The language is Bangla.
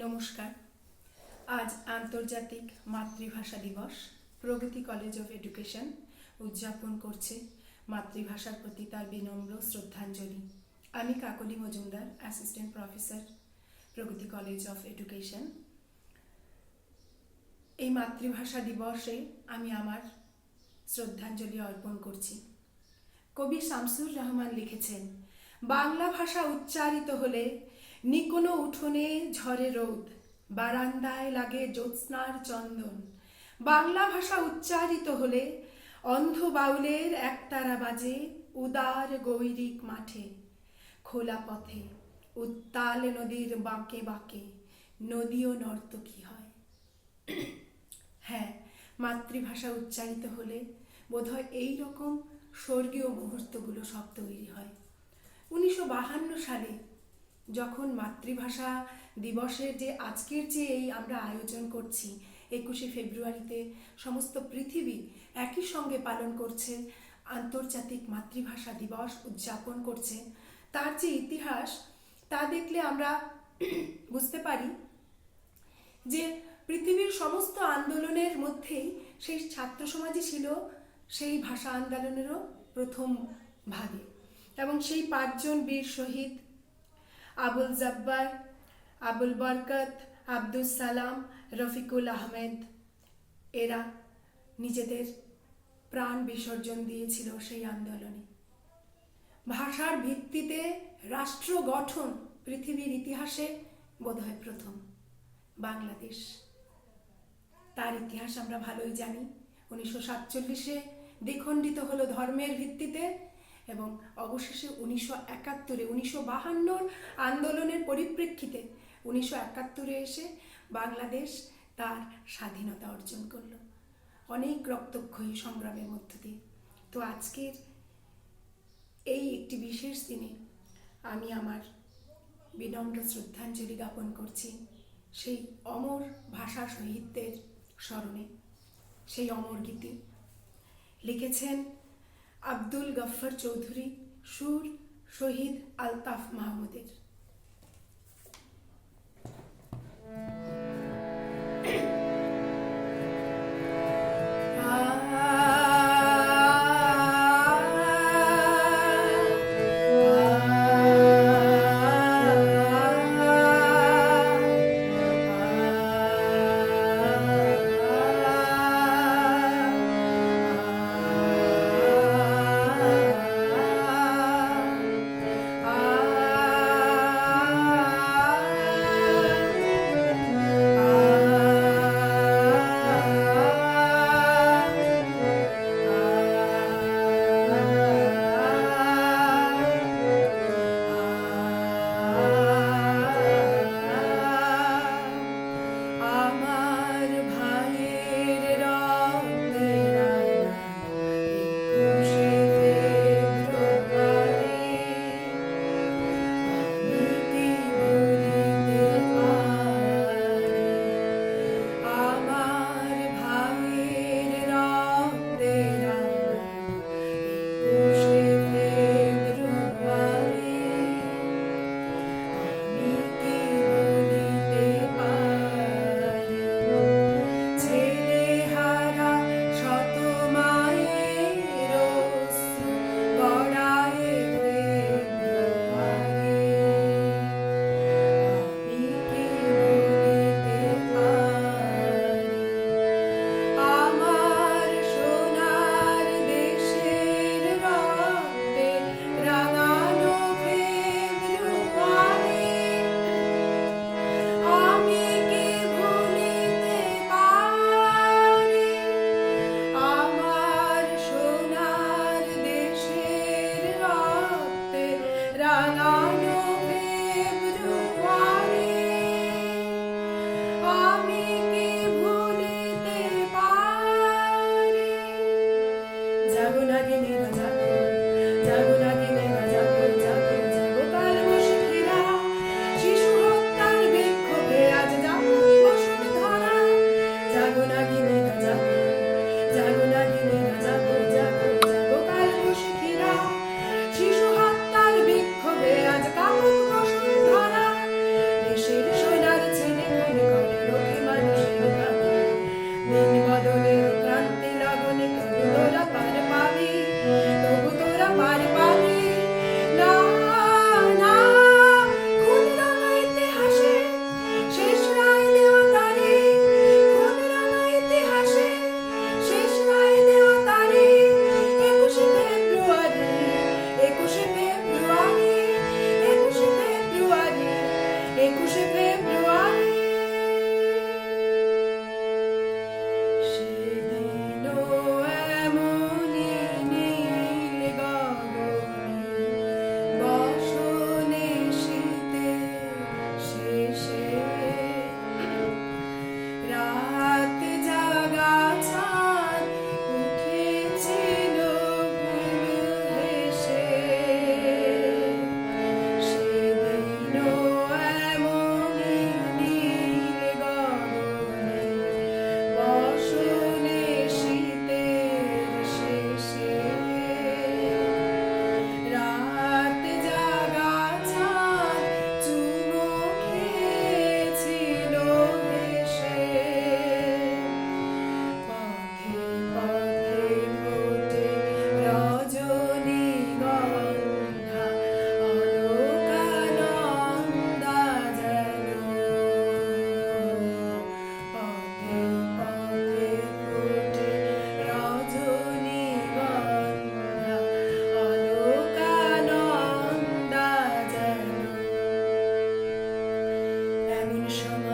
নমস্কার। আজ আন্তর্জাতিক মাতৃভাষা দিবস। প্রগতি কলেজ অফ এডুকেশন উদযাপন করছে মাতৃভাষার প্রতি তার বিনম্র শ্রদ্ধাঞ্জলি। আমি কাকলি Majumdar, assistant professor, Pragati college of education. এই মাতৃভাষা দিবসে আমি আমার শ্রদ্ধাঞ্জলি অর্পণ করছি। কবি শামসুর রহমান লিখেছেন, বাংলা ভাষা উচ্চারিত হলে নিকোনো উঠোনে ঝরে রোদ, বারান্দায় লাগে জ্যোৎস্নার চন্দন। বাংলা ভাষা উচ্চারিত হলে অন্ধ বাউলের একতারা বাজে উদার গৈরিক মাঠে, খোলা পথে উত্তাল নদীর বাঁকে বাঁকে নদীও নর্তকী হয়। হ্যাঁ, মাতৃভাষা উচ্চারিত হলে বোধহয় এইরকম স্বর্গীয় মুহূর্তগুলো সব তৈরি হয়। 1952 সালে যখন মাতৃভাষা দিবসের যে আজকের যে এই আমরা আয়োজন করছি 21শে ফেব্রুয়ারিতে সমস্ত পৃথিবী একই সঙ্গে পালন করছে, আন্তর্জাতিক মাতৃভাষা দিবস উদযাপন করছে, তার যে ইতিহাস তা দেখলে আমরা বুঝতে পারি যে পৃথিবীর সমস্ত আন্দোলনের মধ্যেই সেই ছাত্র সমাজই ছিল সেই ভাষা আন্দোলনেরও প্রথম ভাগে। এবং সেই 5 জন বীর শহীদ আবুল জব্বার, আবুল বরকত, আব্দুল সালাম, রফিকুল আহমেদ, এরা নিজেদের প্রাণ বিসর্জন দিয়েছিল সেই আন্দোলনে। ভাষার ভিত্তিতে রাষ্ট্র গঠন পৃথিবীর ইতিহাসে বোধহয় প্রথম। বাংলাদেশ, তার ইতিহাস আমরা ভালোই জানি। 1947-এ দ্বিখণ্ডিত হলো ধর্মের ভিত্তিতে এবং অবশেষে 1952 আন্দোলনের পরিপ্রেক্ষিতে 1971 এসে বাংলাদেশ তার স্বাধীনতা অর্জন করলো অনেক রক্তক্ষয়ী সংগ্রামের মধ্য দিয়ে। তো আজকের এই একটি বিশেষ দিনে আমি আমার বিনম্র শ্রদ্ধাঞ্জলি জ্ঞাপন করছি সেই অমর ভাষা শহীদদের স্মরণে। সেই অমর গীতি লিখেছেন আব্দুল গফফর চৌধুরী, সুর শহীদ আলতাফ মাহমুদের। 21শে ফেব্রুয়ারি সেদিনও এমনই নীল গগনে বসনে শীতের শেষে রাত জাগা চাঁদ উঠেছিল ভুল হেসে সেদিনও এমনই নীল গগনে বসনে শীতের শেষে রাত জাগা চাঁদ চুমো খেয়েছিল হেসে পথে পথে ফোটে রজনীগন্ধা অলকানন্দা যেন পথে পথে ফোটে রজনীগন্ধা অলকানন্দা যেন এমন সময়